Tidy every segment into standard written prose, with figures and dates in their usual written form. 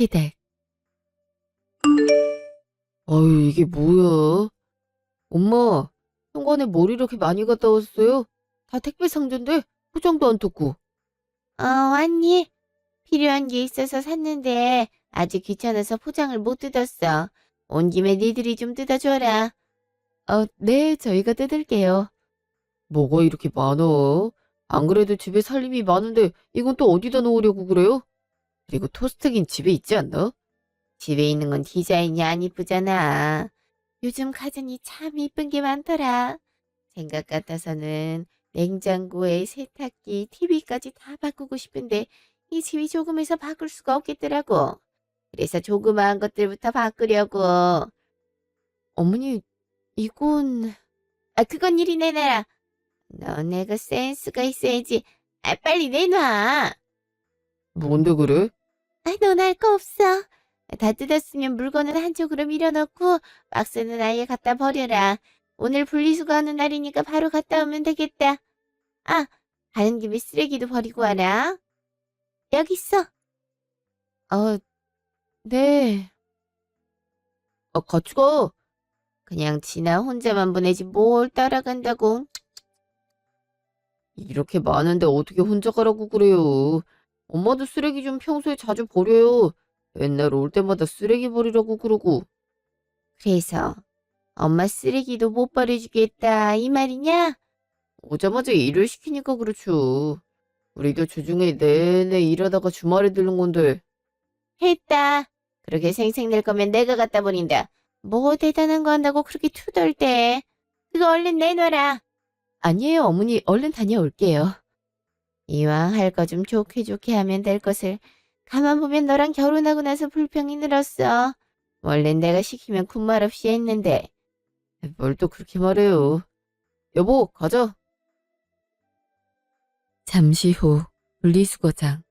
시댁. 아유, 이게 뭐야? 엄마, 현관에 뭘 이렇게 많이 갖다 왔어요? 다 택배 상자인데 포장도 안 뜯고. 왔니? 필요한 게 있어서 샀는데 아직 귀찮아서 포장을 못 뜯었어. 온 김에 니들이 좀 뜯어줘라. 네, 저희가 뜯을게요. 뭐가 이렇게 많아? 안 그래도 집에 살림이 많은데 이건 또 어디다 놓으려고 그래요? 그리고 토스트긴 집에 있지 않나? 집에 있는 건 디자인이 안 이쁘잖아. 요즘 가전이 참 이쁜 게 많더라. 생각 같아서는 냉장고에 세탁기, TV까지 다 바꾸고 싶은데 이 집이 조금해서 바꿀 수가 없겠더라고. 그래서 조그마한 것들부터 바꾸려고. 어머니, 이건 그건 이리 내놔라. 너네가 센스가 있어야지. 빨리 내놔. 뭔데 그래? 넌 할 거 없어. 다 뜯었으면 물건은 한쪽으로 밀어넣고 박스는 아예 갖다 버려라. 오늘 분리수거하는 날이니까 바로 갔다 오면 되겠다. 아, 가는 김에 쓰레기도 버리고 와라. 여기 있어. 아, 네. 같이 가. 그냥 지나 혼자만 보내지 뭘 따라간다고. 이렇게 많은데 어떻게 혼자 가라고 그래요? 엄마도 쓰레기 좀 평소에 자주 버려요. 맨날 올 때마다 쓰레기 버리라고 그러고. 그래서 엄마 쓰레기도 못 버려주겠다 이 말이냐? 오자마자 일을 시키니까 그렇죠. 우리도 주중에 내내 일하다가 주말에 들른 건데. 했다. 그렇게 생색낼 거면 내가 갖다 버린다. 뭐 대단한 거 한다고 그렇게 투덜대. 그거 얼른 내놔라. 아니에요, 어머니. 얼른 다녀올게요. 이왕 할 거 좀 좋게 좋게 하면 될 것을 가만 보면 너랑 결혼하고 나서 불평이 늘었어. 원래 내가 시키면 군말 없이 했는데. 뭘 또 그렇게 말해요. 여보, 가자. 잠시 후, 분리수거장.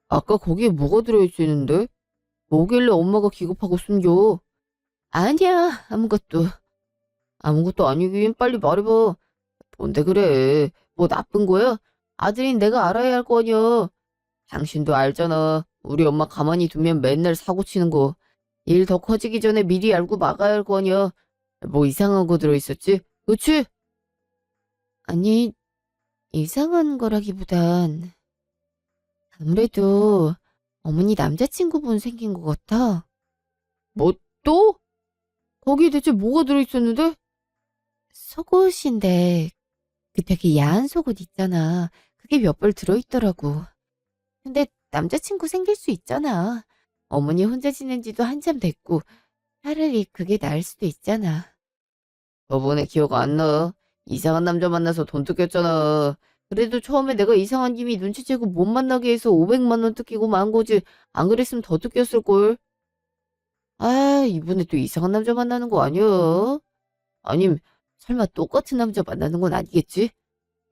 아까 거기에 뭐가 들어있었는데? 뭐길래 엄마가 기겁하고 숨겨? 아니야, 아무것도. 아무것도 아니긴 빨리 말해봐. 뭔데 그래? 뭐 나쁜 거야? 아들인 내가 알아야 할 거 아니야. 당신도 알잖아. 우리 엄마 가만히 두면 맨날 사고 치는 거. 일 더 커지기 전에 미리 알고 막아야 할 거 아니야. 뭐 이상한 거 들어있었지? 그치? 아니, 이상한 거라기보단 아무래도 어머니 남자친구분 생긴 것 같아. 뭐 또? 거기에 대체 뭐가 들어있었는데? 속옷인데 그 되게 야한 속옷 있잖아. 그게 몇 벌 들어있더라고. 근데 남자친구 생길 수 있잖아. 어머니 혼자 지낸 지도 한참 됐고 차라리 그게 나을 수도 있잖아. 저번에 기억 안 나. 이상한 남자 만나서 돈 뜯겼잖아. 그래도 처음에 내가 이상한 김이 눈치채고 못 만나게 해서 500만 원 뜯기고 만 거지. 안 그랬으면 더 뜯겼을걸. 아, 이번에 또 이상한 남자 만나는 거 아니야? 아님, 설마 똑같은 남자 만나는 건 아니겠지?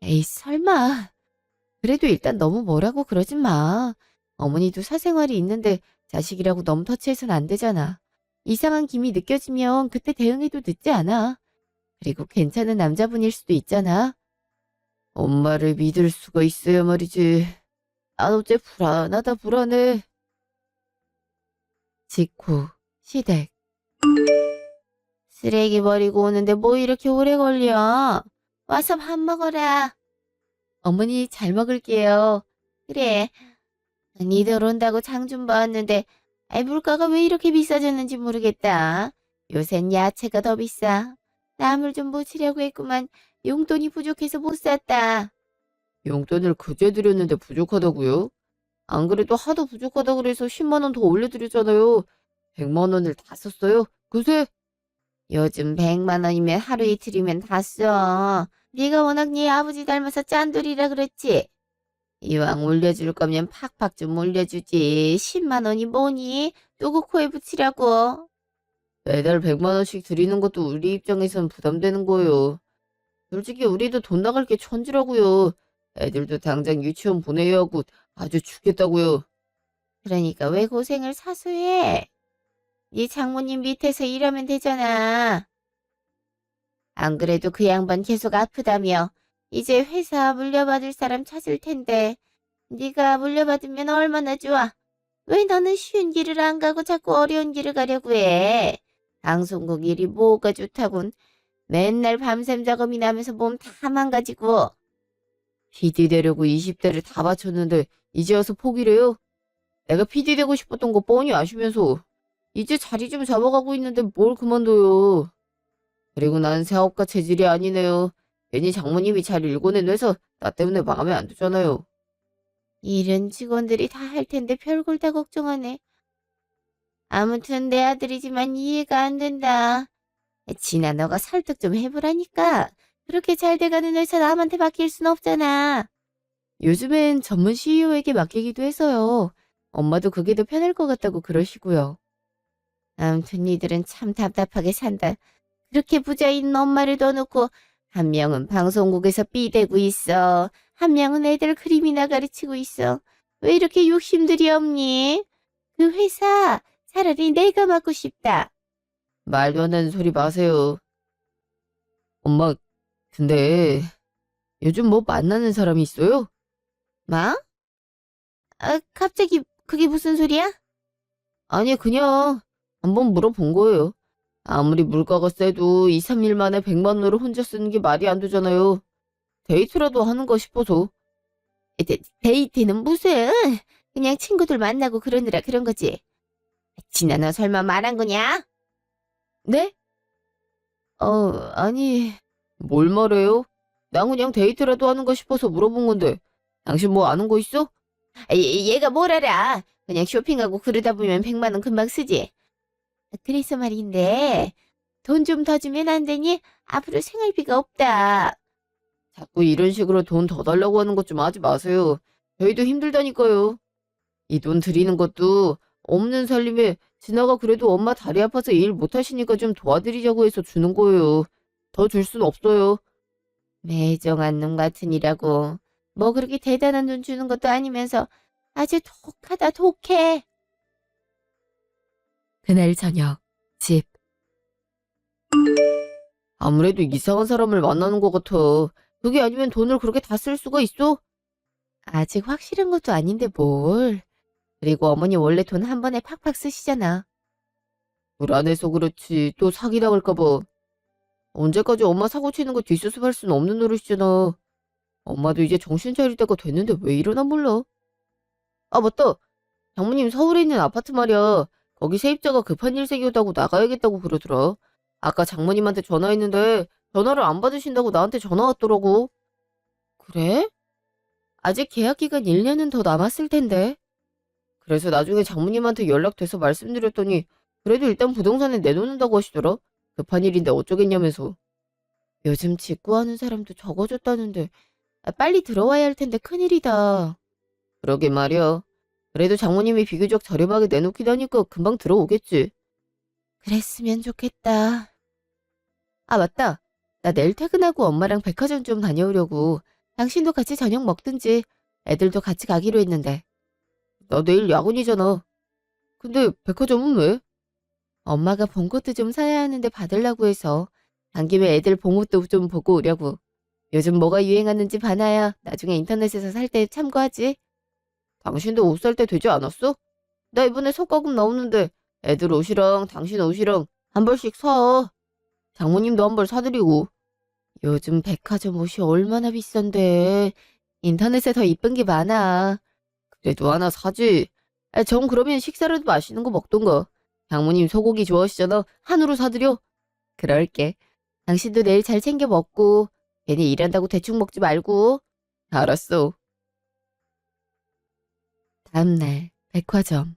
에이 설마. 그래도 일단 너무 뭐라고 그러진 마. 어머니도 사생활이 있는데 자식이라고 너무 터치해선 안 되잖아. 이상한 김이 느껴지면 그때 대응해도 늦지 않아. 그리고 괜찮은 남자분일 수도 있잖아. 엄마를 믿을 수가 있어야 말이지. 난 어째 불안하다 불안해. 직후, 시댁. 쓰레기 버리고 오는데 뭐 이렇게 오래 걸려? 와서 밥 먹어라. 어머니 잘 먹을게요. 그래. 니들 온다고 장 좀 봐왔는데 물가가 왜 이렇게 비싸졌는지 모르겠다. 요샌 야채가 더 비싸. 나물 좀 묻히려고 했구만 용돈이 부족해서 못 샀다. 용돈을 그제 드렸는데 부족하다고요? 안 그래도 하도 부족하다 그래서 10만 원 더 올려드렸잖아요. 100만 원을 다 썼어요? 그새? 요즘 100만 원이면 하루 이틀이면 다 써. 네가 워낙 네 아버지 닮아서 짠돌이라 그랬지. 이왕 올려줄 거면 팍팍 좀 올려주지. 10만 원이 뭐니? 누구 코에 붙이라고. 매달 100만 원씩 드리는 것도 우리 입장에선 부담되는 거예요. 솔직히 우리도 돈 나갈 게 천지라고요. 애들도 당장 유치원 보내야 하고 아주 죽겠다고요. 그러니까 왜 고생을 사소해? 네 장모님 밑에서 일하면 되잖아. 안 그래도 그 양반 계속 아프다며. 이제 회사 물려받을 사람 찾을 텐데. 네가 물려받으면 얼마나 좋아. 왜 너는 쉬운 길을 안 가고 자꾸 어려운 길을 가려고 해? 방송국 일이 뭐가 좋다군. 맨날 밤샘 작업이나 하면서 몸 다 망가지고. PD 되려고 20대를 다 바쳤는데 이제 와서 포기래요? 내가 PD 되고 싶었던 거 뻔히 아시면서 이제 자리 좀 잡아가고 있는데 뭘 그만둬요. 그리고 난 사업가 체질이 아니네요. 괜히 장모님이 잘 일궈내내서 나 때문에 마음에 안 드잖아요. 일은 직원들이 다 할 텐데 별걸 다 걱정하네. 아무튼 내 아들이지만 이해가 안 된다. 진아 너가 설득 좀 해보라니까. 그렇게 잘 돼가는 회사 남한테 맡길 순 없잖아. 요즘엔 전문 CEO에게 맡기기도 해서요. 엄마도 그게 더 편할 것 같다고 그러시고요. 아무튼 니들은 참 답답하게 산다. 그렇게 부자 있는 엄마를 넣어놓고 한 명은 방송국에서 삐대고 있어. 한 명은 애들 그림이나 가르치고 있어. 왜 이렇게 욕심들이 없니? 그 회사 차라리 내가 맡고 싶다. 말도 안 되는 소리 마세요. 엄마, 근데 요즘 뭐 만나는 사람이 있어요? 뭐? 갑자기 그게 무슨 소리야? 아니, 그냥 한번 물어본 거예요. 아무리 물가가 세도 2, 3일 만에 100만 원을 혼자 쓰는 게 말이 안 되잖아요. 데이트라도 하는 거 싶어서. 데이트는 무슨? 그냥 친구들 만나고 그러느라 그런 거지. 진아 너 설마 말한 거냐? 네? 아니, 뭘 말해요? 난 그냥 데이트라도 하는 거 싶어서 물어본 건데. 당신 뭐 아는 거 있어? 얘가 뭘 알아? 그냥 쇼핑하고 그러다 보면 100만 원 금방 쓰지. 그래서 말인데 돈 좀 더 주면 안 되니? 앞으로 생활비가 없다. 자꾸 이런 식으로 돈 더 달라고 하는 것 좀 하지 마세요. 저희도 힘들다니까요. 이 돈 드리는 것도 없는 살림에 진아가 그래도 엄마 다리 아파서 일 못하시니까 좀 도와드리자고 해서 주는 거예요. 더 줄 순 없어요. 매정한 놈 같으니라고. 뭐 그렇게 대단한 돈 주는 것도 아니면서 아주 독하다 독해. 그날 저녁, 집. 아무래도 이상한 사람을 만나는 것 같아. 그게 아니면 돈을 그렇게 다 쓸 수가 있어? 아직 확실한 것도 아닌데 뭘. 그리고 어머니 원래 돈 한 번에 팍팍 쓰시잖아. 불안해서 그렇지. 또 사기당할까 봐. 언제까지 엄마 사고 치는 거 뒷수습할 수는 없는 노릇이잖아. 엄마도 이제 정신 차릴 때가 됐는데 왜 이러나 몰라. 아, 맞다. 장모님 서울에 있는 아파트 말이야. 거기 세입자가 급한 일 생겼다고 나가야겠다고 그러더라. 아까 장모님한테 전화했는데 전화를 안 받으신다고 나한테 전화 왔더라고. 그래? 아직 계약 기간 1년은 더 남았을 텐데. 그래서 나중에 장모님한테 연락돼서 말씀드렸더니 그래도 일단 부동산에 내놓는다고 하시더라. 급한 일인데 어쩌겠냐면서. 요즘 직구하는 사람도 적어졌다는데 빨리 들어와야 할 텐데 큰일이다. 그러게 말이야. 그래도 장모님이 비교적 저렴하게 내놓기도 하니까 금방 들어오겠지. 그랬으면 좋겠다. 아, 맞다. 나 내일 퇴근하고 엄마랑 백화점 좀 다녀오려고. 당신도 같이 저녁 먹든지. 애들도 같이 가기로 했는데. 나 내일 야근이잖아. 근데 백화점은 왜? 엄마가 봉것도 좀 사야 하는데 받으려고 해서. 간 김에 애들 봉옷도 좀 보고 오려고. 요즘 뭐가 유행하는지 봐놔야 나중에 인터넷에서 살 때 참고하지. 당신도 옷 살 때 되지 않았어? 나 이번에 속가금 나오는데 애들 옷이랑 당신 옷이랑 한 벌씩 사. 장모님도 한 벌 사드리고. 요즘 백화점 옷이 얼마나 비싼데. 인터넷에 더 이쁜 게 많아. 그래도 하나 사지. 정 그러면 식사라도 맛있는 거 먹던가. 장모님 소고기 좋아하시잖아. 한우로 사드려. 그럴게. 당신도 내일 잘 챙겨 먹고 괜히 일한다고 대충 먹지 말고. 알았어. 다음날 백화점.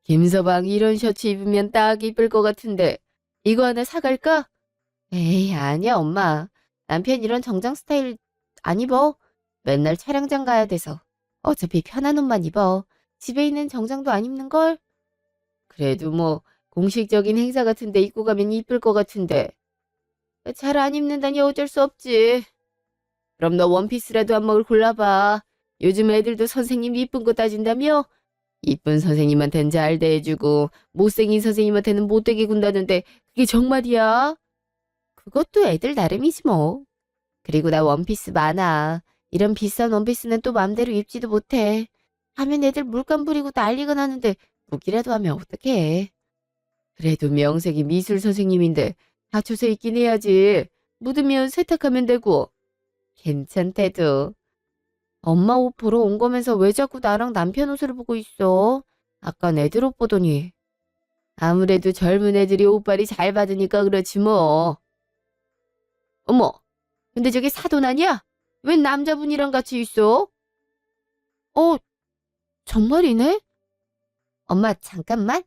김서방 이런 셔츠 입으면 딱 이쁠 것 같은데 이거 하나 사갈까? 에이 아니야 엄마. 남편 이런 정장 스타일 안 입어. 맨날 촬영장 가야 돼서. 어차피 편한 옷만 입어. 집에 있는 정장도 안 입는걸? 그래도 뭐 공식적인 행사 같은 데 입고 가면 이쁠 것 같은데. 잘 안 입는다니 어쩔 수 없지. 그럼 너 원피스라도 한 벌 골라봐. 요즘 애들도 선생님 이쁜 거 따진다며? 이쁜 선생님한텐 잘 대해주고 못생긴 선생님한테는 못되게 군다는데 그게 정말이야? 그것도 애들 나름이지 뭐. 그리고 나 원피스 많아. 이런 비싼 원피스는 또 맘대로 입지도 못해. 하면 애들 물감 부리고 난리가 나는데 묵이라도 하면 어떡해. 그래도 명색이 미술 선생님인데 갖춰서 있긴 해야지. 묻으면 세탁하면 되고. 괜찮대도. 엄마 옷 보러 온 거면서 왜 자꾸 나랑 남편 옷을 보고 있어? 아까 애들 옷 보더니. 아무래도 젊은 애들이 옷빨이 잘 받으니까 그렇지 뭐. 어머, 근데 저기 사돈 아니야? 웬 남자분이랑 같이 있어? 어, 정말이네? 엄마, 잠깐만.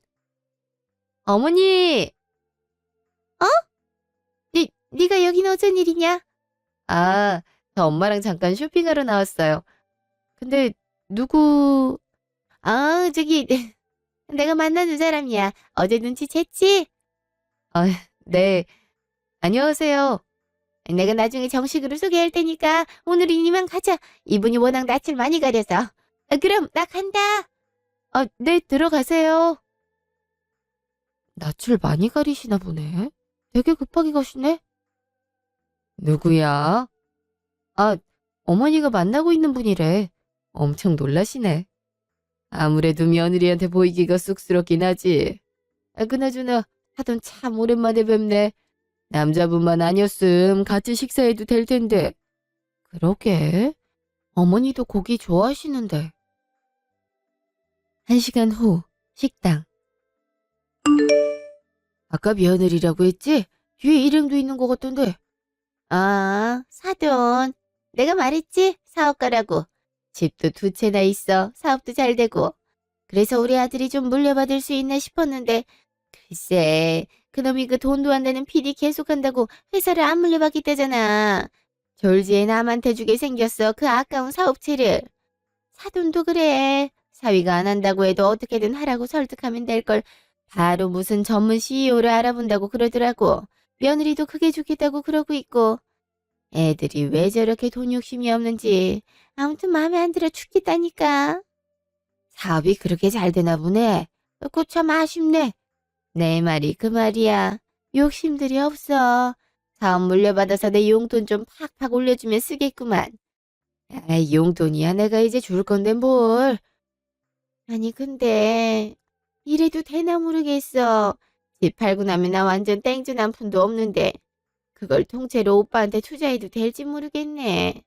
어머니! 어? 네가 여긴 어쩐 일이냐? 아, 저 엄마랑 잠깐 쇼핑하러 나왔어요. 근데 누구... 아, 저기, 내가 만나는 사람이야. 어제 눈치챘지? 아, 네. 안녕하세요. 내가 나중에 정식으로 소개할 테니까 오늘은 이만 가자. 이분이 워낙 낯을 많이 가려서. 그럼 나 간다. 아, 네, 들어가세요. 낯을 많이 가리시나 보네. 되게 급하게 가시네. 누구야? 아, 어머니가 만나고 있는 분이래. 엄청 놀라시네. 아무래도 며느리한테 보이기가 쑥스럽긴 하지. 아, 그나저나 하던 참 오랜만에 뵙네. 남자분만 아니었음 같이 식사해도 될 텐데. 그러게. 어머니도 고기 좋아하시는데. 1시간 후 식당. 아까 며느리라고 했지? 뒤에 이름도 있는 것 같던데. 아, 사돈. 내가 말했지? 사업가라고. 집도 2채나 있어. 사업도 잘 되고. 그래서 우리 아들이 좀 물려받을 수 있나 싶었는데 글쎄 그놈이 그 돈도 안 되는 PD 계속한다고 회사를 안 물려받겠다잖아. 졸지에 남한테 주게 생겼어. 그 아까운 사업체를. 사돈도 그래. 사위가 안 한다고 해도 어떻게든 하라고 설득하면 될 걸. 바로 무슨 전문 CEO를 알아본다고 그러더라고. 며느리도 크게 주겠다고 그러고 있고. 애들이 왜 저렇게 돈 욕심이 없는지. 아무튼 마음에 안 들어 죽겠다니까. 사업이 그렇게 잘 되나 보네. 그거 참 아쉽네. 내 말이 그 말이야. 욕심들이 없어. 사업 물려받아서 내 용돈 좀 팍팍 올려주면 쓰겠구만. 아이, 용돈이야 내가 이제 줄 건데 뭘. 아니 근데 이래도 되나 모르겠어. 집 팔고 나면 나 완전 땡전 한 푼도 없는데 그걸 통째로 오빠한테 투자해도 될지 모르겠네.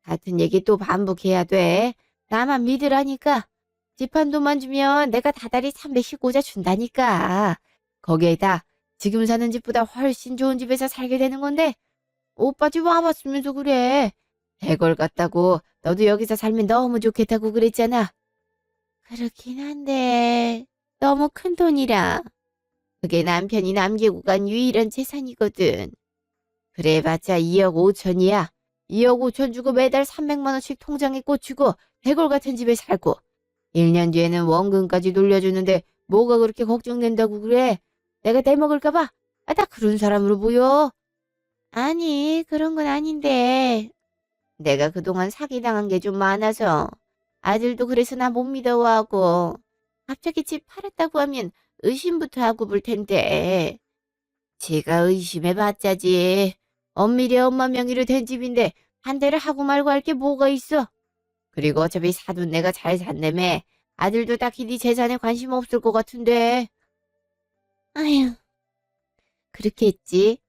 같은 얘기 또 반복해야 돼. 나만 믿으라니까. 집 한 돈만 주면 내가 다달이 300씩 꽂아 준다니까. 거기에다 지금 사는 집보다 훨씬 좋은 집에서 살게 되는 건데 오빠 집 와봤으면서 그래. 대걸 같다고 너도 여기서 살면 너무 좋겠다고 그랬잖아. 그렇긴 한데 너무 큰 돈이라. 그게 남편이 남기고 간 유일한 재산이거든. 그래봤자 2억 5천이야. 2억 5천 주고 매달 300만 원씩 통장에 꽂히고 대골 같은 집에 살고 1년 뒤에는 원금까지 돌려주는데 뭐가 그렇게 걱정된다고 그래? 내가 떼먹을까 봐? 아, 나 그런 사람으로 보여. 아니, 그런 건 아닌데. 내가 그동안 사기당한 게 좀 많아서 아들도 그래서 나 못 믿어하고 갑자기 집 팔았다고 하면 의심부터 하고 볼 텐데. 제가 의심해봤자지. 엄밀히 엄마 명의로 된 집인데 반대를 하고 말고 할 게 뭐가 있어. 그리고 어차피 사돈 내가 잘 산다며. 아들도 딱히 네 재산에 관심 없을 것 같은데. 아휴, 그렇게 했지.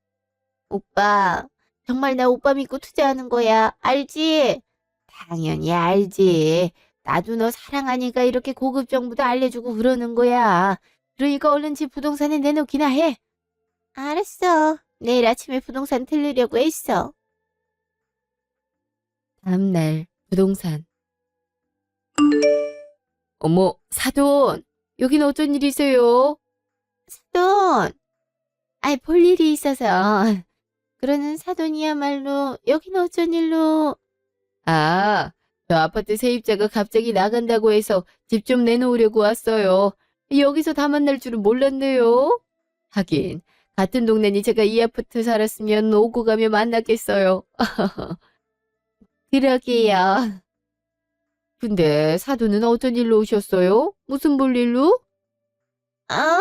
오빠, 정말 나 오빠 믿고 투자하는 거야. 알지? 당연히 알지. 나도 너 사랑하니까 이렇게 고급 정보도 알려주고 그러는 거야. 그러니까 얼른 집 부동산에 내놓기나 해. 알았어. 내일 아침에 부동산 들르려고 했어. 다음날 부동산. 어머, 사돈. 여긴 어쩐 일이세요? 사돈! 아이, 볼 일이 있어서. 그러는 사돈이야말로 여긴 어쩐 일로. 아, 저 아파트 세입자가 갑자기 나간다고 해서 집 좀 내놓으려고 왔어요. 여기서 다 만날 줄은 몰랐네요. 하긴 같은 동네니 제가 이 아파트 살았으면 오고 가며 만났겠어요. 그러게요. 근데 사돈은 어쩐 일로 오셨어요? 무슨 볼일로? 아,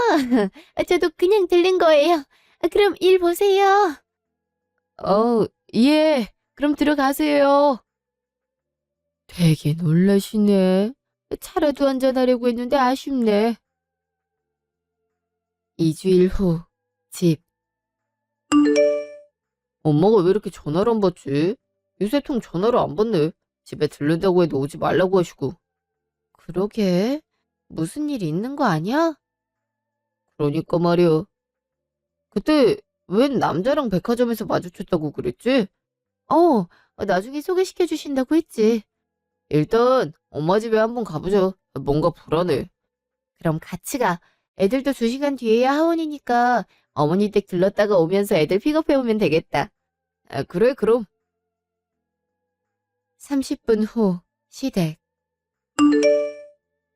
저도 그냥 들른 거예요. 그럼 일 보세요. 예. 그럼 들어가세요. 되게 놀라시네. 차라도 한잔하려고 했는데 아쉽네. 2주일 후, 집. 엄마가 왜 이렇게 전화를 안 받지? 요새 통 전화를 안 받네. 집에 들른다고 해도 오지 말라고 하시고. 그러게. 무슨 일 있는 거 아니야? 그러니까 말이야. 그때 웬 남자랑 백화점에서 마주쳤다고 그랬지? 어, 나중에 소개시켜 주신다고 했지. 일단 엄마 집에 한번 가보자. 뭔가 불안해. 그럼 같이 가. 애들도 2시간 뒤에야 하원이니까 어머니 댁 들렀다가 오면서 애들 픽업해 오면 되겠다. 아, 그래, 그럼. 30분 후, 시댁.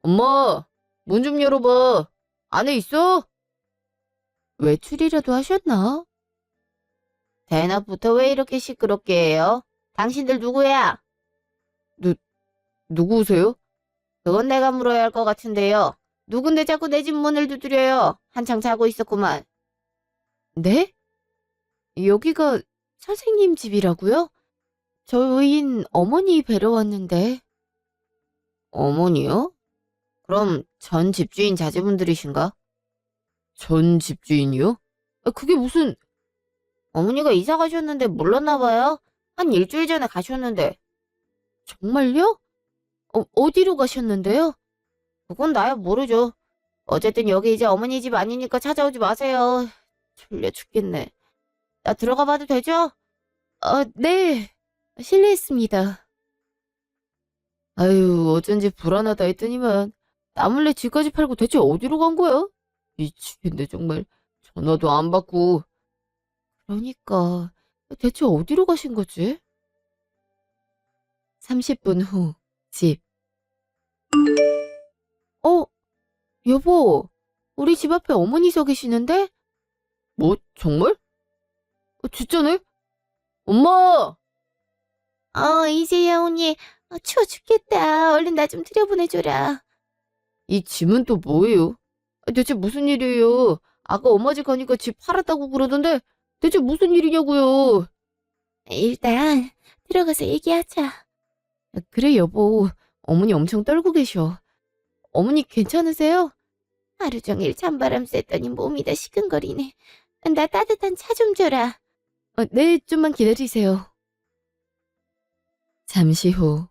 엄마, 문 좀 열어봐. 안에 있어? 외출이라도 하셨나? 대낮부터 왜 이렇게 시끄럽게 해요? 당신들 누구야? 누구세요? 그건 내가 물어야 할 것 같은데요. 누군데 자꾸 내 집 문을 두드려요? 한창 자고 있었구만. 네? 여기가 선생님 집이라고요? 저희인 어머니 뵈러 왔는데. 어머니요? 그럼 전 집주인 자제분들이신가? 전 집주인이요? 그게 무슨... 어머니가 이사 가셨는데 몰랐나 봐요? 한 일주일 전에 가셨는데. 정말요? 어디로 가셨는데요? 그건 나야 모르죠. 어쨌든 여기 이제 어머니 집 아니니까 찾아오지 마세요. 졸려 죽겠네. 나 들어가 봐도 되죠? 네. 실례했습니다. 아유, 어쩐지 불안하다 했더니만 나 몰래 집까지 팔고 대체 어디로 간 거야? 미치겠네, 정말. 전화도 안 받고. 그러니까 대체 어디로 가신 거지? 30분 후, 집. 어, 여보, 우리 집 앞에 어머니 서 계시는데? 뭐, 정말? 진짜네? 엄마! 이제야 오니. 추워 죽겠다. 얼른 나 좀 들여보내줘라. 이 짐은 또 뭐예요? 대체 무슨 일이에요? 아까 엄마 집 가니까 집 팔았다고 그러던데 대체 무슨 일이냐고요? 일단 들어가서 얘기하자. 그래 여보, 어머니 엄청 떨고 계셔. 어머니 괜찮으세요? 하루 종일 찬바람 쐈더니 몸이 다 시큰거리네. 나 따뜻한 차 좀 줘라. 네, 좀만 기다리세요. 잠시 후.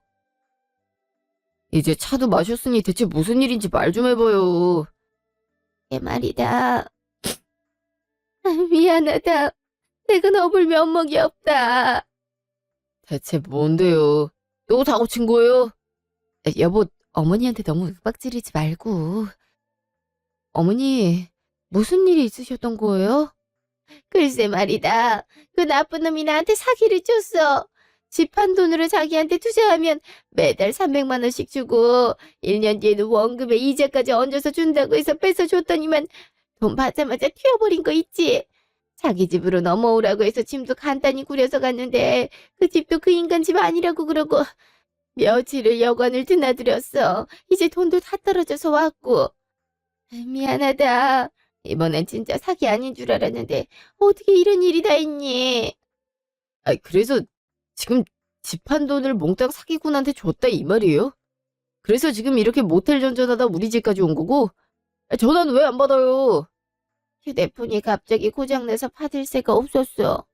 이제 차도 마셨으니 대체 무슨 일인지 말 좀 해봐요. 내 말이다. 미안하다. 내가 너볼 면목이 없다. 대체 뭔데요? 또 사고 친 거예요? 여보, 어머니한테 너무 윽박 지르지 말고. 어머니, 무슨 일이 있으셨던 거예요? 글쎄 말이다. 그 나쁜 놈이 나한테 사기를 쳤어. 집 한 돈으로 자기한테 투자하면 매달 300만 원씩 주고 1년 뒤에는 원금에 이자까지 얹어서 준다고 해서 뺏어줬더니만 돈 받자마자 튀어버린 거 있지. 자기 집으로 넘어오라고 해서 짐도 간단히 구려서 갔는데 그 집도 그 인간 집 아니라고 그러고 며칠을 여관을 드나들였어. 이제 돈도 다 떨어져서 왔고. 미안하다. 이번엔 진짜 사기 아닌 줄 알았는데 어떻게 이런 일이 다 있니? 그래서 지금 집 한 돈을 몽땅 사기꾼한테 줬다 이 말이에요? 그래서 지금 이렇게 모텔 전전하다 우리 집까지 온 거고? 전화는 왜 안 받아요? 휴대폰이 갑자기 고장나서 받을 새가 없었어.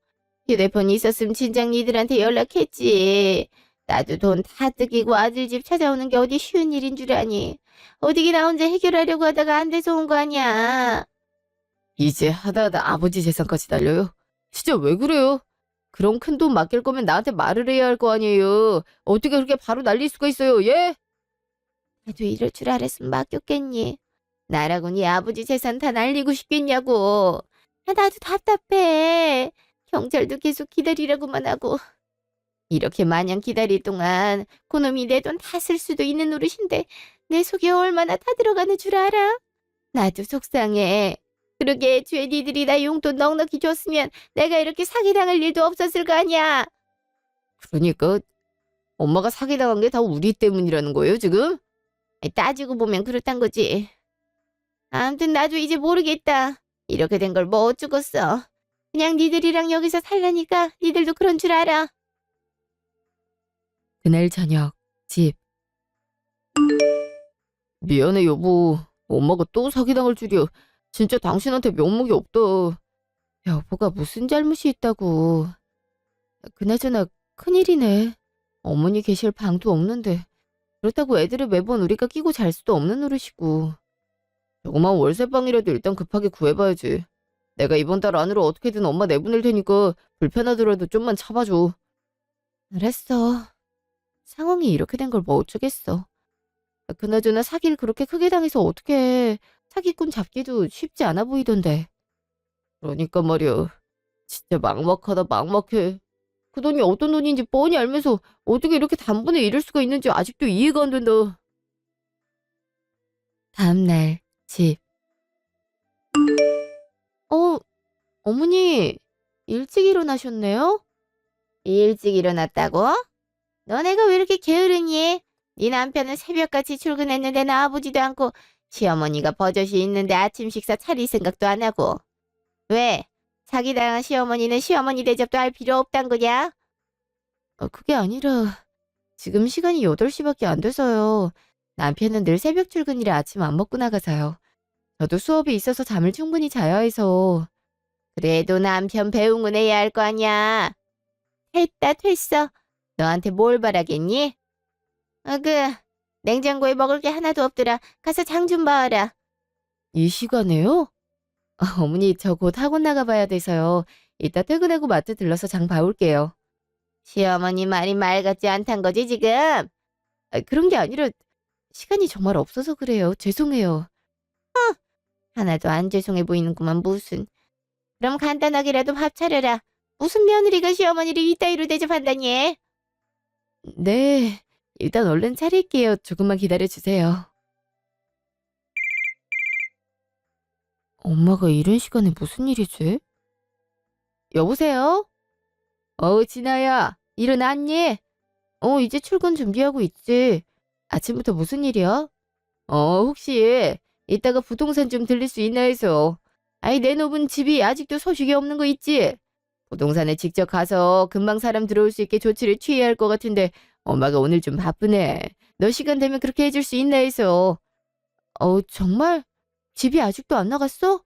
휴대폰이 있었으면 진작 니들한테 연락했지. 나도 돈 다 뜯기고 아들 집 찾아오는 게 어디 쉬운 일인 줄 아니. 어디게 나 혼자 해결하려고 하다가 안 돼서 온 거 아니야. 이제 하다하다 아버지 재산까지 날려요? 진짜 왜 그래요? 그런 큰 돈 맡길 거면 나한테 말을 해야 할 거 아니에요. 어떻게 그렇게 바로 날릴 수가 있어요, 예? 나도 이럴 줄 알았으면 맡겼겠니. 나라고 네 아버지 재산 다 날리고 싶겠냐고. 나도 답답해. 경찰도 계속 기다리라고만 하고. 이렇게 마냥 기다릴 동안 그놈이 내 돈 다 쓸 수도 있는 노릇인데 내 속에 얼마나 다 들어가는 줄 알아? 나도 속상해. 그러게 애초에 니들이 나 용돈 넉넉히 줬으면 내가 이렇게 사기당할 일도 없었을 거 아니야. 그러니까 엄마가 사기당한 게 다 우리 때문이라는 거예요, 지금? 따지고 보면 그렇단 거지. 아무튼 나도 이제 모르겠다. 이렇게 된 걸 뭐 어쩌겠어. 그냥 니들이랑 여기서 살라니까 니들도 그런 줄 알아. 그날 저녁, 집. 미안해, 여보. 엄마가 또 사기당할 줄이야. 진짜 당신한테 면목이 없다. 여보가 무슨 잘못이 있다고. 그나저나 큰일이네. 어머니 계실 방도 없는데. 그렇다고 애들을 매번 우리가 끼고 잘 수도 없는 노릇이고. 조그만 월세방이라도 일단 급하게 구해봐야지. 내가 이번 달 안으로 어떻게든 엄마 내보낼 테니까 불편하더라도 좀만 참아줘. 알았어. 상황이 이렇게 된 걸 뭐 어쩌겠어. 그나저나 사기를 그렇게 크게 당해서 어떡해. 사기꾼 잡기도 쉽지 않아 보이던데. 그러니까 말이야. 진짜 막막하다 막막해. 그 돈이 어떤 돈인지 뻔히 알면서 어떻게 이렇게 단번에 잃을 수가 있는지 아직도 이해가 안 된다. 다음날 집. 어, 어머니 일찍 일어나셨네요? 일찍 일어났다고? 너네가 왜 이렇게 게으르니? 네 남편은 새벽같이 출근했는데 나와보지도 않고 시어머니가 버젓이 있는데 아침 식사 차릴 생각도 안 하고. 왜? 사기당한 시어머니는 시어머니 대접도 할 필요 없단 거냐? 그게 아니라 지금 시간이 8시밖에 안 돼서요. 남편은 늘 새벽 출근이라 아침 안 먹고 나가서요. 저도 수업이 있어서 잠을 충분히 자야 해서. 그래도 남편 배웅은 해야 할 거 아니야. 했다 됐어. 너한테 뭘 바라겠니? 냉장고에 먹을 게 하나도 없더라. 가서 장 좀 봐라. 이 시간에요? 어머니 저 곧 학원 나가봐야 돼서요. 이따 퇴근하고 마트 들러서 장 봐올게요. 시어머니 말이 말 같지 않단 거지 지금? 그런 게 아니라 시간이 정말 없어서 그래요. 죄송해요. 하나도 안 죄송해 보이는구만 무슨. 그럼 간단하게라도 밥 차려라. 무슨 며느리가 시어머니를 이따위로 대접한다니? 네, 일단 얼른 차릴게요. 조금만 기다려주세요. 엄마가 이른 시간에 무슨 일이지? 여보세요? 진아야, 일어났니? 이제 출근 준비하고 있지. 아침부터 무슨 일이야? 혹시 이따가 부동산 좀 들릴 수 있나 해서. 아이, 내 놈은 집이 아직도 소식이 없는 거 있지? 부동산에 직접 가서 금방 사람 들어올 수 있게 조치를 취해야 할 것 같은데 엄마가 오늘 좀 바쁘네. 너 시간 되면 그렇게 해줄 수 있나 해서. 정말? 집이 아직도 안 나갔어?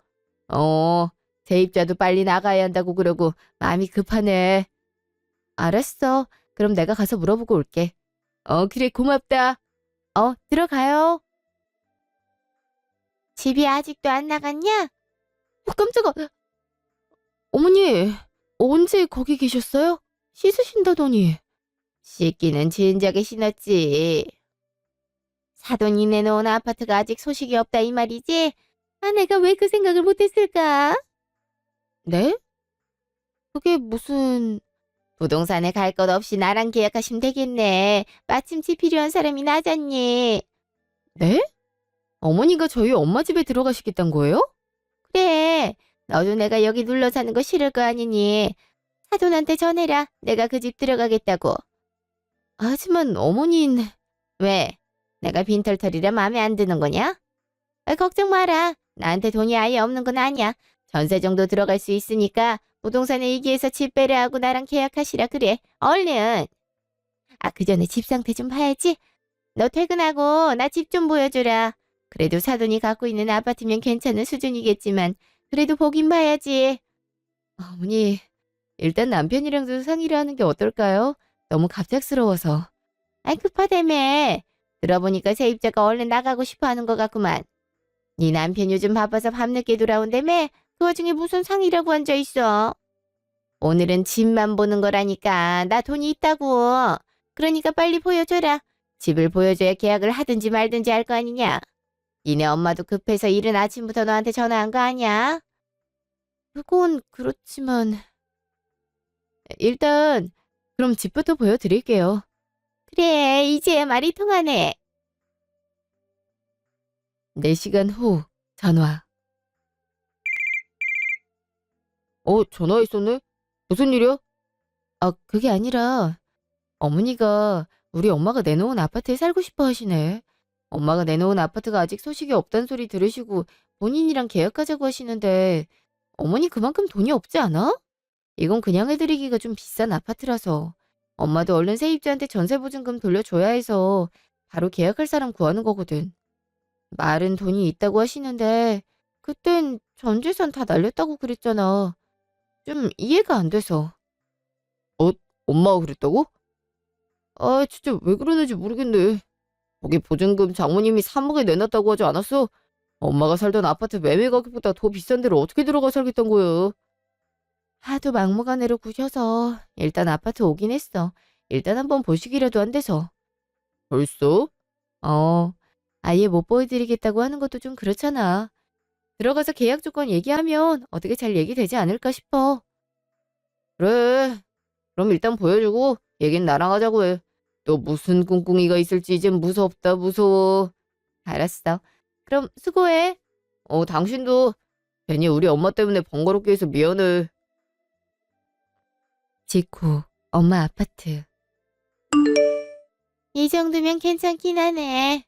어, 세입자도 빨리 나가야 한다고 그러고 마음이 급하네. 알았어. 그럼 내가 가서 물어보고 올게. 그래, 고맙다. 들어가요. 집이 아직도 안 나갔냐? 깜짝아. 어머니, 언제 거기 계셨어요? 씻으신다더니. 씻기는 진작에 신었지. 사돈이 내놓은 아파트가 아직 소식이 없다 이 말이지? 내가 왜 그 생각을 못했을까? 네? 그게 무슨... 부동산에 갈 것 없이 나랑 계약하시면 되겠네. 마침 집 필요한 사람이 나잖니. 네? 어머니가 저희 엄마 집에 들어가시겠단 거예요? 그래. 너도 내가 여기 눌러 사는 거 싫을 거 아니니. 사돈한테 전해라. 내가 그 집 들어가겠다고. 하지만 어머니는... 왜? 내가 빈털터리라 마음에 안 드는 거냐? 걱정 마라. 나한테 돈이 아예 없는 건 아니야. 전세 정도 들어갈 수 있으니까 부동산에 얘기해서 집 배려하고 나랑 계약하시라 그래. 얼른. 그 전에 집 상태 좀 봐야지. 너 퇴근하고 나 집 좀 보여주라. 그래도 사돈이 갖고 있는 아파트면 괜찮은 수준이겠지만 그래도 보긴 봐야지. 어머니, 일단 남편이랑도 상의를 하는 게 어떨까요? 너무 갑작스러워서. 급하다며. 들어보니까 세입자가 얼른 나가고 싶어 하는 것 같구만. 네 남편 요즘 바빠서 밤늦게 돌아온다며? 그 와중에 무슨 상의라고 앉아있어? 오늘은 집만 보는 거라니까. 나 돈이 있다고. 그러니까 빨리 보여줘라. 집을 보여줘야 계약을 하든지 말든지 할 거 아니냐. 니네 엄마도 급해서 이른 아침부터 너한테 전화한 거 아니야? 그건 그렇지만... 일단 그럼 집부터 보여드릴게요. 그래, 이제야 말이 통하네. 4시간 후 전화. 전화 있었네? 무슨 일이야? 그게 아니라 어머니가 우리 엄마가 내놓은 아파트에 살고 싶어 하시네. 엄마가 내놓은 아파트가 아직 소식이 없단 소리 들으시고 본인이랑 계약하자고 하시는데 어머니 그만큼 돈이 없지 않아? 이건 그냥 해드리기가 좀 비싼 아파트라서 엄마도 얼른 세입자한테 전세보증금 돌려줘야 해서 바로 계약할 사람 구하는 거거든. 말은 돈이 있다고 하시는데 그땐 전 재산 다 날렸다고 그랬잖아. 좀 이해가 안 돼서. 어? 엄마가 그랬다고? 아, 진짜 왜 그러는지 모르겠네. 거기 보증금 장모님이 3억에 내놨다고 하지 않았어? 엄마가 살던 아파트 매매 가격보다 더 비싼 데를 어떻게 들어가 살겠단 거야? 하도 막무가내로 구셔서 일단 아파트 오긴 했어. 일단 한번 보시기라도 한 데서. 벌써? 어, 아예 못 보여드리겠다고 하는 것도 좀 그렇잖아. 들어가서 계약 조건 얘기하면 어떻게 잘 얘기되지 않을까 싶어. 그래. 그럼 일단 보여주고 얘긴 나랑 하자고 해. 또 무슨 꿍꿍이가 있을지 이젠 무섭다 무서워. 알았어. 그럼 수고해. 당신도 괜히 우리 엄마 때문에 번거롭게 해서 미안해. 직후 엄마 아파트. 이 정도면 괜찮긴 하네.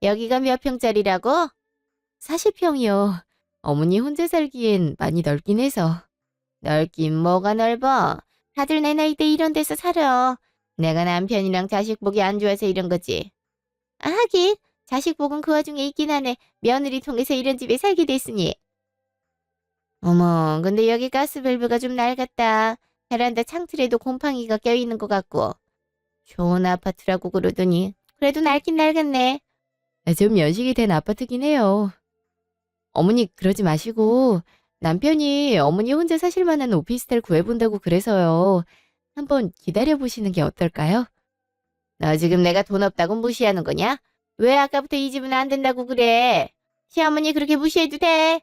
여기가 몇 평짜리라고? 40평이요. 어머니 혼자 살기엔 많이 넓긴 해서. 넓긴 뭐가 넓어. 다들 내 나이 때 이런 데서 살아. 내가 남편이랑 자식 보기 안 좋아서 이런 거지. 아, 하긴 자식 복은 그 와중에 있긴 하네. 며느리 통해서 이런 집에 살게 됐으니. 어머, 근데 여기 가스밸브가 좀 낡았다. 베란다 창틀에도 곰팡이가 껴있는 것 같고. 좋은 아파트라고 그러더니 그래도 낡긴 낡았네. 좀 연식이 된 아파트긴 해요. 어머니 그러지 마시고 남편이 어머니 혼자 사실 만한 오피스텔 구해본다고 그래서요. 한번 기다려보시는 게 어떨까요? 너 지금 내가 돈 없다고 무시하는 거냐? 왜 아까부터 이 집은 안 된다고 그래? 시어머니 그렇게 무시해도 돼?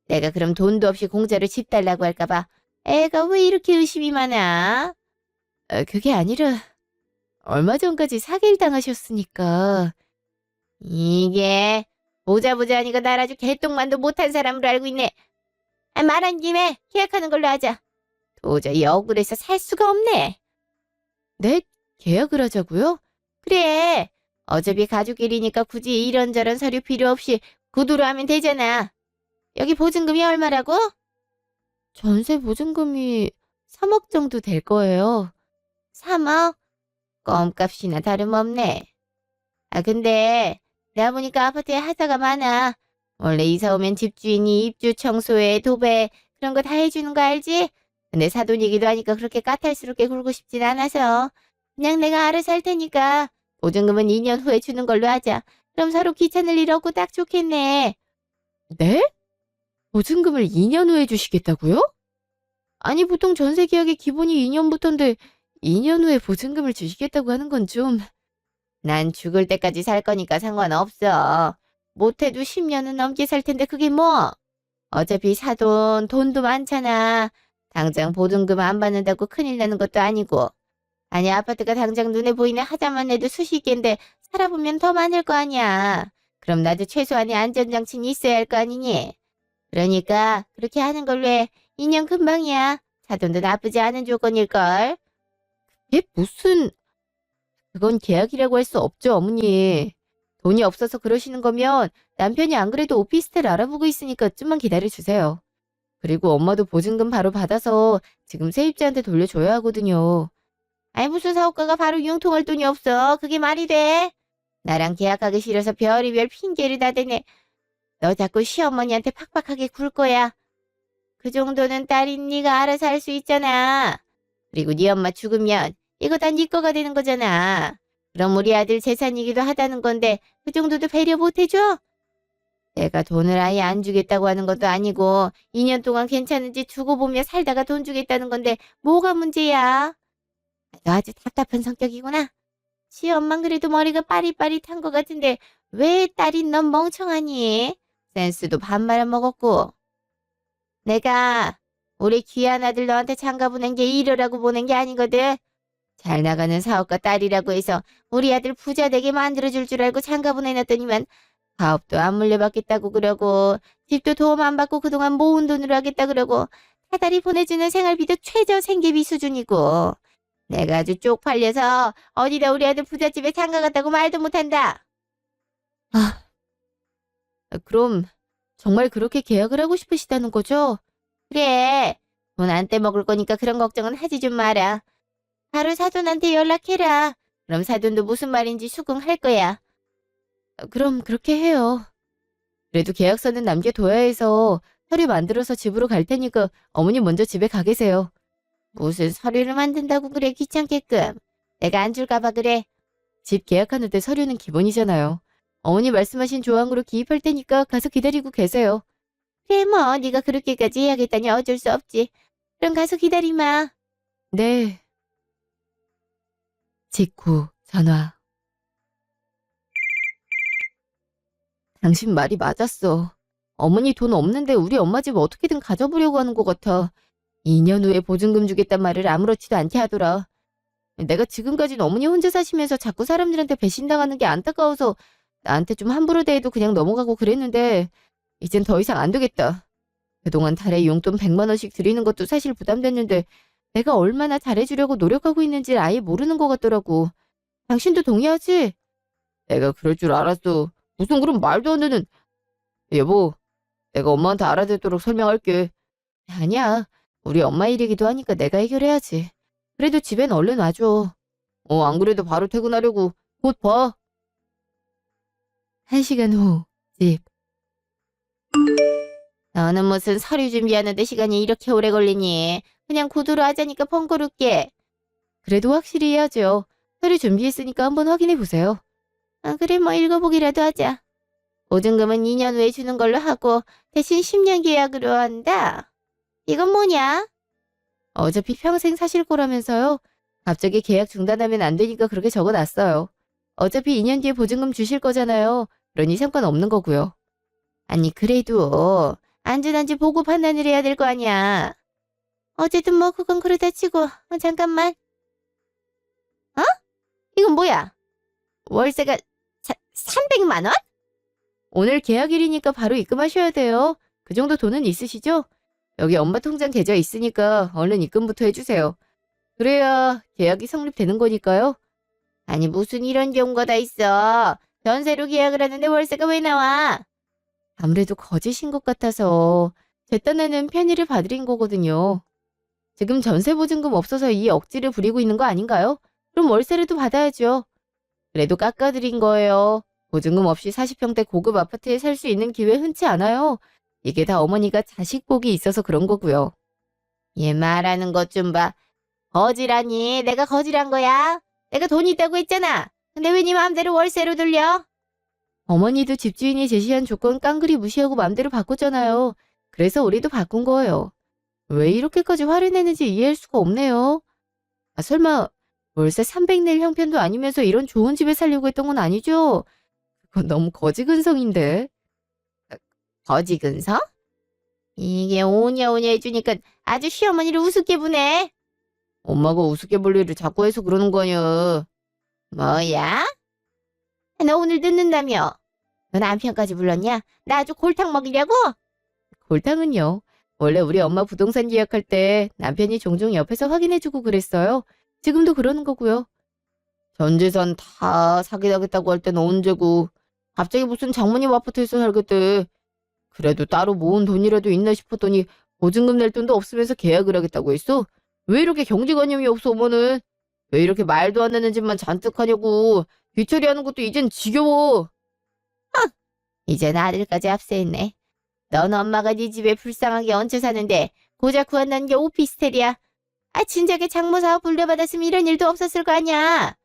내가 그럼 돈도 없이 공짜로 집 달라고 할까봐 애가 왜 이렇게 의심이 많아? 그게 아니라 얼마 전까지 사기를 당하셨으니까. 이게 보자 보자 하니까 날 아주 개똥만도 못한 사람으로 알고 있네. 아, 말한 김에 계약하는 걸로 하자. 도저히 억울해서 살 수가 없네. 네? 계약을 하자고요? 그래. 어차피 가족끼리니까 굳이 이런저런 서류 필요 없이 구두로 하면 되잖아. 여기 보증금이 얼마라고? 전세 보증금이 3억 정도 될 거예요. 3억? 껌값이나 다름없네. 아, 근데 내가 보니까 아파트에 하자가 많아. 원래 이사 오면 집주인이 입주 청소에 도배 그런 거 다 해주는 거 알지? 근데 사돈이기도 하니까 그렇게 까탈스럽게 굴고 싶진 않아서 그냥 내가 알아서 할 테니까 보증금은 2년 후에 주는 걸로 하자. 그럼 서로 귀찮을 일 없고 딱 좋겠네. 네? 보증금을 2년 후에 주시겠다고요? 아니 보통 전세 계약의 기본이 2년부터인데 2년 후에 보증금을 주시겠다고 하는 건 좀... 난 죽을 때까지 살 거니까 상관없어. 못해도 10년은 넘게 살 텐데 그게 뭐? 어차피 사돈 돈도 많잖아. 당장 보증금 안 받는다고 큰일 나는 것도 아니고. 아니 아파트가 당장 눈에 보이는 하자만 해도 수십 개인데 살아보면 더 많을 거 아니야. 그럼 나도 최소한의 안전장치는 있어야 할 거 아니니? 그러니까 그렇게 하는 걸로 해. 2년 금방이야. 사돈도 나쁘지 않은 조건일걸. 이게 무슨... 그건 계약이라고 할 수 없죠, 어머니. 돈이 없어서 그러시는 거면 남편이 안 그래도 오피스텔 알아보고 있으니까 좀만 기다려주세요. 그리고 엄마도 보증금 바로 받아서 지금 세입자한테 돌려줘야 하거든요. 아니 무슨 사업가가 바로 융통할 돈이 없어. 그게 말이 돼? 나랑 계약하기 싫어서 별의별 핑계를 다 대네. 너 자꾸 시어머니한테 팍팍하게 굴 거야. 그 정도는 딸인 네가 알아서 할 수 있잖아. 그리고 네 엄마 죽으면 이거 다 네 거가 되는 거잖아. 그럼 우리 아들 재산이기도 하다는 건데 그 정도도 배려 못 해줘? 내가 돈을 아예 안 주겠다고 하는 것도 아니고 2년 동안 괜찮은지 두고 보며 살다가 돈 주겠다는 건데 뭐가 문제야? 너 아주 답답한 성격이구나. 시엄만 그래도 머리가 빠릿빠릿한 것 같은데 왜 딸인 넌 멍청하니? 센스도 밥 말아먹었고. 내가 우리 귀한 아들 너한테 장가 보낸 게 이러라고 보낸 게 아니거든. 잘 나가는 사업가 딸이라고 해서 우리 아들 부자 되게 만들어줄 줄 알고 장가 보내놨더니만 사업도 안 물려받겠다고 그러고 집도 도움 안 받고 그동안 모은 돈으로 하겠다 그러고 타달이 보내주는 생활비도 최저 생계비 수준이고 내가 아주 쪽팔려서 어디다 우리 아들 부잣집에 장가 갔다고 말도 못한다. 아, 그럼 정말 그렇게 계약을 하고 싶으시다는 거죠? 그래. 돈 안 떼먹을 거니까 그런 걱정은 하지 좀 마라. 바로 사돈한테 연락해라. 그럼 사돈도 무슨 말인지 수긍할 거야. 그럼 그렇게 해요. 그래도 계약서는 남겨둬야 해서 서류 만들어서 집으로 갈 테니까 어머니 먼저 집에 가 계세요. 무슨 서류를 만든다고 그래, 귀찮게끔. 내가 안 줄까 봐 그래. 집 계약하는데 서류는 기본이잖아요. 어머니 말씀하신 조항으로 기입할 테니까 가서 기다리고 계세요. 그래 뭐 네가 그렇게까지 해야겠다니 어쩔 수 없지. 그럼 가서 기다리마. 네. 직후 전화. 당신 말이 맞았어. 어머니 돈 없는데 우리 엄마 집 어떻게든 가져보려고 하는 것 같아. 2년 후에 보증금 주겠단 말을 아무렇지도 않게 하더라. 내가 지금까지는 어머니 혼자 사시면서 자꾸 사람들한테 배신당하는 게 안타까워서 나한테 좀 함부로 대해도 그냥 넘어가고 그랬는데 이젠 더 이상 안 되겠다. 그동안 달에 용돈 100만 원씩 드리는 것도 사실 부담됐는데 내가 얼마나 잘해주려고 노력하고 있는지 아예 모르는 것 같더라고. 당신도 동의하지? 내가 그럴 줄 알았어. 무슨 그런 말도 안 되는. 여보, 내가 엄마한테 알아듣도록 설명할게. 아니야. 우리 엄마 일이기도 하니까 내가 해결해야지. 그래도 집엔 얼른 와줘. 안 그래도 바로 퇴근하려고. 곧 봐. 1시간 후, 집. 너는 무슨 서류 준비하는데 시간이 이렇게 오래 걸리니? 그냥 구두로 하자니까 번거롭게. 그래도 확실히 해야죠. 서류 준비했으니까 한번 확인해 보세요. 아, 그래 뭐 읽어보기라도 하자. 보증금은 2년 후에 주는 걸로 하고 대신 10년 계약으로 한다. 이건 뭐냐? 어차피 평생 사실 거라면서요. 갑자기 계약 중단하면 안 되니까 그렇게 적어놨어요. 어차피 2년 뒤에 보증금 주실 거잖아요. 그러니 상관없는 거고요. 아니 그래도 안전한지 보고 판단을 해야 될 거 아니야. 어쨌든 뭐 그건 그러다 치고 잠깐만. 어? 이건 뭐야? 월세가 300만 원? 오늘 계약일이니까 바로 입금하셔야 돼요. 그 정도 돈은 있으시죠? 여기 엄마 통장 계좌 있으니까 얼른 입금부터 해주세요. 그래야 계약이 성립되는 거니까요. 아니 무슨 이런 경우가 다 있어. 전세로 계약을 하는데 월세가 왜 나와? 아무래도 거짓인 것 같아서 제 딴에는 편의를 봐드린 거거든요. 지금 전세 보증금 없어서 이 억지를 부리고 있는 거 아닌가요? 그럼 월세라도 받아야죠. 그래도 깎아드린 거예요. 보증금 없이 40평대 고급 아파트에 살 수 있는 기회 흔치 않아요. 이게 다 어머니가 자식 복이 있어서 그런 거고요. 얘 말하는 것 좀 봐. 거지라니 내가 거지란 거야? 내가 돈 있다고 했잖아. 근데 왜 네 마음대로 월세로 돌려? 어머니도 집주인이 제시한 조건 깡그리 무시하고 맘대로 바꿨잖아요. 그래서 우리도 바꾼 거예요. 왜 이렇게까지 화를 내는지 이해할 수가 없네요. 아, 설마 월세 300 낼 형편도 아니면서 이런 좋은 집에 살려고 했던 건 아니죠? 그건 너무 거지근성인데. 거지근서? 이게 오냐오냐 해주니까 아주 시어머니를 우습게 보네. 엄마가 우습게 볼 일을 자꾸 해서 그러는 거 아니야. 뭐야? 너 오늘 늦는다며? 너 남편까지 불렀냐? 나 아주 골탕 먹이려고? 골탕은요. 원래 우리 엄마 부동산 계약할 때 남편이 종종 옆에서 확인해주고 그랬어요. 지금도 그러는 거고요. 전 재산 다 사기당했다고 할 때는 언제고 갑자기 무슨 장모님 아파트에서 살겠대. 그래도 따로 모은 돈이라도 있나 싶었더니 보증금 낼 돈도 없으면서 계약을 하겠다고 했어? 왜 이렇게 경제관념이 없어 어머는? 왜 이렇게 말도 안 되는 짓만 잔뜩 하냐고. 뒤처리하는 것도 이젠 지겨워. 이젠 아들까지 압세했네. 넌 엄마가 네 집에 불쌍하게 얹혀 사는데 고작 구한다는 게 오피스텔이야. 아 진작에 장모 사업 분려받았으면 이런 일도 없었을 거 아니야.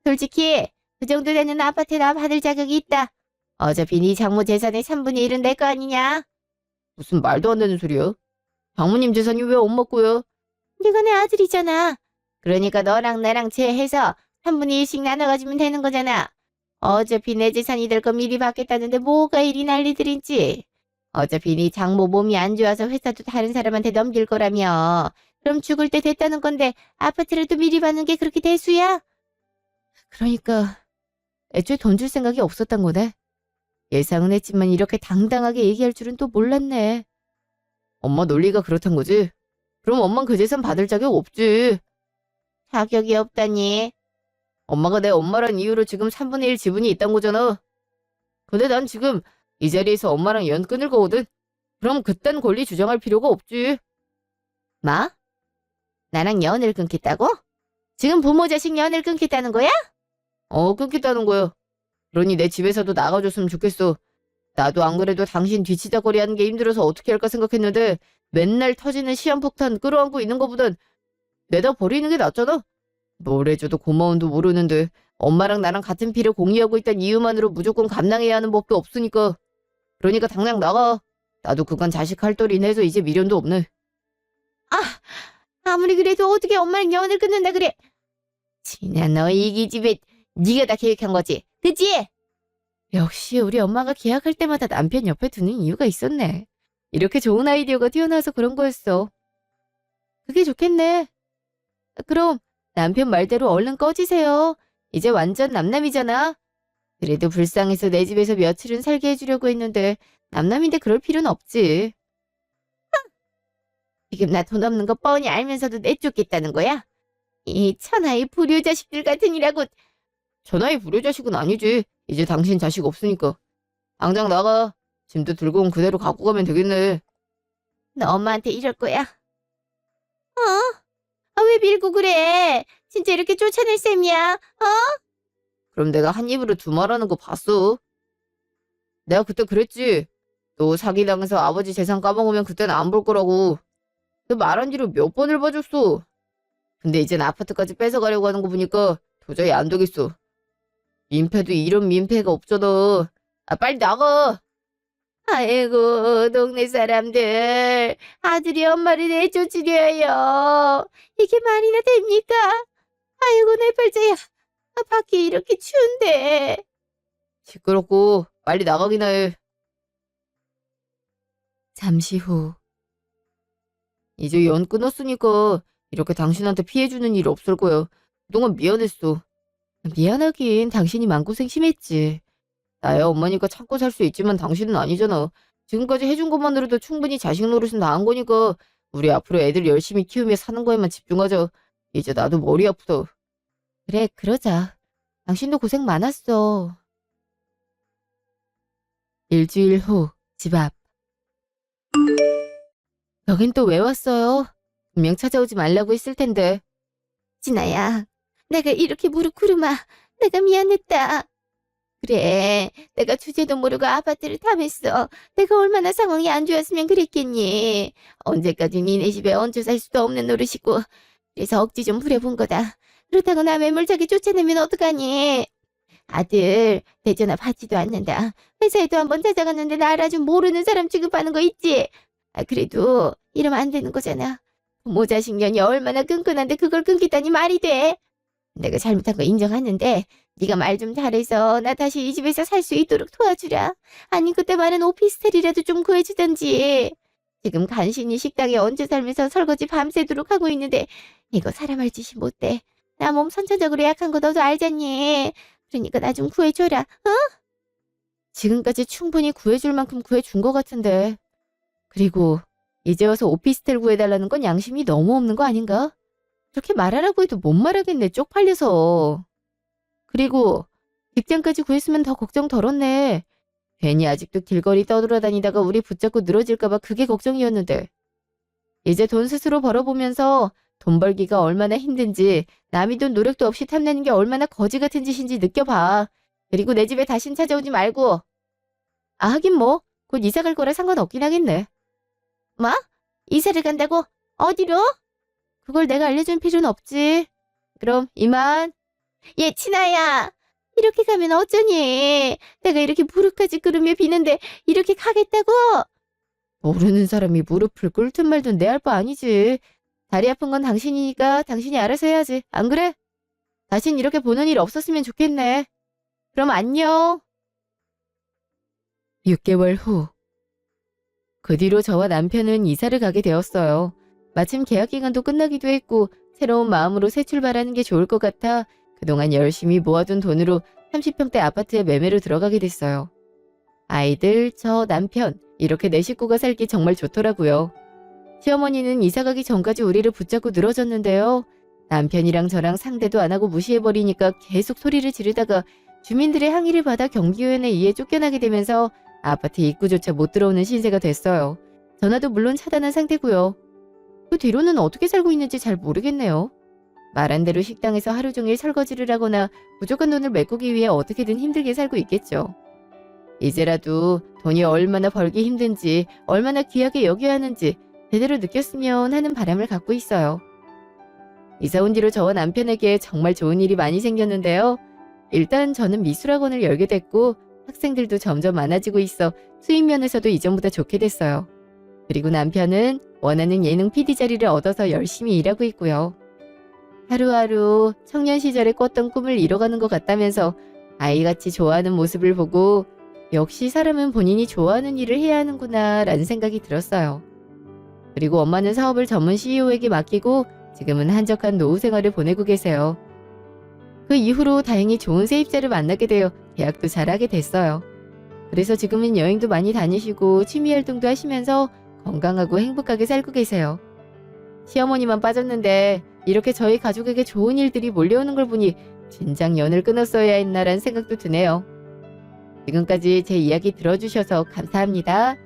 솔직히 그 정도 되는 아파트나 받을 자격이 있다. 어차피 네 장모 재산의 3분의 1은 내 거 아니냐? 무슨 말도 안 되는 소리야? 장모님 재산이 왜 엄마 거야? 네가 내 아들이잖아. 그러니까 너랑 나랑 제해서 3분의 1씩 나눠가지면 되는 거잖아. 어차피 내 재산이 될 거 미리 받겠다는데 뭐가 이리 난리들인지. 어차피 네 장모 몸이 안 좋아서 회사도 다른 사람한테 넘길 거라며. 그럼 죽을 때 됐다는 건데 아파트라도 미리 받는 게 그렇게 대수야? 그러니까 애초에 돈 줄 생각이 없었던 거네. 예상은 했지만 이렇게 당당하게 얘기할 줄은 또 몰랐네. 엄마 논리가 그렇단 거지? 그럼 엄만 그 재산 받을 자격 없지. 자격이 없다니. 엄마가 내 엄마란 이유로 지금 3분의 1 지분이 있단 거잖아. 근데 난 지금 이 자리에서 엄마랑 연 끊을 거거든. 그럼 그딴 권리 주장할 필요가 없지. 뭐? 나랑 연을 끊겠다고? 지금 부모 자식 연을 끊겠다는 거야? 끊겠다는 거야. 그러니 내 집에서도 나가줬으면 좋겠어. 나도 안 그래도 당신 뒤치다거리 하는 게 힘들어서 어떻게 할까 생각했는데 맨날 터지는 시한폭탄 끌어안고 있는 것보단 내다 버리는 게 낫잖아. 뭘 해줘도 고마움도 모르는데 엄마랑 나랑 같은 피를 공유하고 있다는 이유만으로 무조건 감당해야 하는 법도 없으니까. 그러니까 당장 나가. 나도 그간 자식 할 돌이 내서 이제 미련도 없네. 아, 아무리 그래도 어떻게 엄마랑 연을 끊는다 그래. 진아, 너희 이 기집애 네가 다 계획한 거지, 그치? 역시 우리 엄마가 계약할 때마다 남편 옆에 두는 이유가 있었네. 이렇게 좋은 아이디어가 튀어나와서 그런 거였어. 그게 좋겠네. 그럼 남편 말대로 얼른 꺼지세요. 이제 완전 남남이잖아. 그래도 불쌍해서 내 집에서 며칠은 살게 해주려고 했는데 남남인데 그럴 필요는 없지. 지금 나 돈 없는 거 뻔히 알면서도 내쫓겠다는 거야? 이 천하의 불효 자식들 같으니라고. 전화의 불효자식은 아니지. 이제 당신 자식 없으니까. 당장 나가. 짐도 들고 온 그대로 갖고 가면 되겠네. 너 엄마한테 이럴 거야? 아, 왜 밀고 그래? 진짜 이렇게 쫓아낼 셈이야? 그럼 내가 한 입으로 두 말하는 거 봤어? 내가 그때 그랬지. 너 사기당해서 아버지 재산 까먹으면 그때는 안 볼 거라고. 그 말한 뒤로 몇 번을 봐줬어. 근데 이젠 아파트까지 뺏어가려고 하는 거 보니까 도저히 안 되겠어. 민폐도 이런 민폐가 없잖아. 아, 빨리 나가. 아이고, 동네 사람들. 아들이 엄마를 내쫓으려요. 이게 말이나 됩니까? 아이고, 내 팔자야. 아, 밖이 이렇게 추운데. 시끄럽고 빨리 나가기나 해. 잠시 후. 이제 연 끊었으니까 이렇게 당신한테 피해주는 일 없을 거야. 그동안 미안했어. 미안하긴 당신이 마음고생 심했지. 나야 엄마니까 참고 살 수 있지만 당신은 아니잖아. 지금까지 해준 것만으로도 충분히 자식 노릇은 다 한 거니까 우리 앞으로 애들 열심히 키우며 사는 거에만 집중하자. 이제 나도 머리 아프다. 그래, 그러자. 당신도 고생 많았어. 일주일 후, 집 앞. 여긴 또 왜 왔어요? 분명 찾아오지 말라고 했을 텐데. 진아야, 내가 이렇게 무릎 꿇으마. 내가 미안했다. 그래, 내가 주제도 모르고 아파트를 탐했어. 내가 얼마나 상황이 안 좋았으면 그랬겠니. 언제까지 니네 집에 얹혀 살 수도 없는 노릇이고. 그래서 억지 좀 부려본 거다. 그렇다고 나 매몰차게 쫓아내면 어떡하니. 아들, 내 전화 받지도 않는다. 회사에도 한번 찾아갔는데 나 알아준 모르는 사람 취급하는 거 있지? 아, 그래도 이러면 안 되는 거잖아. 부모 자식 년이 얼마나 끈끈한데 그걸 끊겠다니 말이 돼? 내가 잘못한 거 인정하는데 네가 말 좀 잘해서 나 다시 이 집에서 살 수 있도록 도와주라. 아니 그때 말한 오피스텔이라도 좀 구해주던지. 지금 간신히 식당에 얹혀 살면서 설거지 밤새도록 하고 있는데 이거 사람 할 짓이 못돼. 나 몸 선천적으로 약한 거 너도 알잖니. 그러니까 나 좀 구해줘라. 어? 지금까지 충분히 구해줄 만큼 구해준 것 같은데. 그리고 이제 와서 오피스텔 구해달라는 건 양심이 너무 없는 거 아닌가? 그렇게 말하라고 해도 못 말하겠네, 쪽팔려서. 그리고 직장까지 구했으면 더 걱정 덜었네. 괜히 아직도 길거리 떠돌아다니다가 우리 붙잡고 늘어질까봐 그게 걱정이었는데. 이제 돈 스스로 벌어보면서 돈 벌기가 얼마나 힘든지 남이 돈 노력도 없이 탐내는 게 얼마나 거지 같은 짓인지 느껴봐. 그리고 내 집에 다신 찾아오지 말고. 아, 하긴 뭐 곧 이사 갈 거라 상관없긴 하겠네. 뭐? 이사를 간다고? 어디로? 그걸 내가 알려줄 필요는 없지. 그럼 이만. 얘 친아야. 이렇게 가면 어쩌니? 내가 이렇게 무릎까지 꿇으며 비는데 이렇게 가겠다고? 모르는 사람이 무릎을 꿇든 말든 내 할 바 아니지. 다리 아픈 건 당신이니까 당신이 알아서 해야지. 안 그래? 다신 이렇게 보는 일 없었으면 좋겠네. 그럼 안녕. 6개월 후. 그 뒤로 저와 남편은 이사를 가게 되었어요. 마침 계약 기간도 끝나기도 했고 새로운 마음으로 새 출발하는 게 좋을 것 같아 그동안 열심히 모아둔 돈으로 30평대 아파트에 매매로 들어가게 됐어요. 아이들, 저, 남편 이렇게 네 식구가 살기 정말 좋더라고요. 시어머니는 이사 가기 전까지 우리를 붙잡고 늘어졌는데요. 남편이랑 저랑 상대도 안 하고 무시해버리니까 계속 소리를 지르다가 주민들의 항의를 받아 경비원에 의해 쫓겨나게 되면서 아파트 입구조차 못 들어오는 신세가 됐어요. 전화도 물론 차단한 상태고요. 그 뒤로는 어떻게 살고 있는지 잘 모르겠네요. 말한 대로 식당에서 하루 종일 설거지를 하거나 부족한 돈을 메꾸기 위해 어떻게든 힘들게 살고 있겠죠. 이제라도 돈이 얼마나 벌기 힘든지, 얼마나 귀하게 여겨야 하는지 제대로 느꼈으면 하는 바람을 갖고 있어요. 이사 온 뒤로 저와 남편에게 정말 좋은 일이 많이 생겼는데요. 일단 저는 미술학원을 열게 됐고 학생들도 점점 많아지고 있어 수입 면에서도 이전보다 좋게 됐어요. 그리고 남편은 원하는 예능 PD 자리를 얻어서 열심히 일하고 있고요. 하루하루 청년 시절에 꿨던 꿈을 이뤄가는 것 같다면서 아이같이 좋아하는 모습을 보고 역시 사람은 본인이 좋아하는 일을 해야 하는구나 라는 생각이 들었어요. 그리고 엄마는 사업을 전문 CEO에게 맡기고 지금은 한적한 노후 생활을 보내고 계세요. 그 이후로 다행히 좋은 세입자를 만나게 되어 계약도 잘하게 됐어요. 그래서 지금은 여행도 많이 다니시고 취미 활동도 하시면서 건강하고 행복하게 살고 계세요. 시어머니만 빠졌는데 이렇게 저희 가족에게 좋은 일들이 몰려오는 걸 보니 진작 연을 끊었어야 했나라는 생각도 드네요. 지금까지 제 이야기 들어주셔서 감사합니다.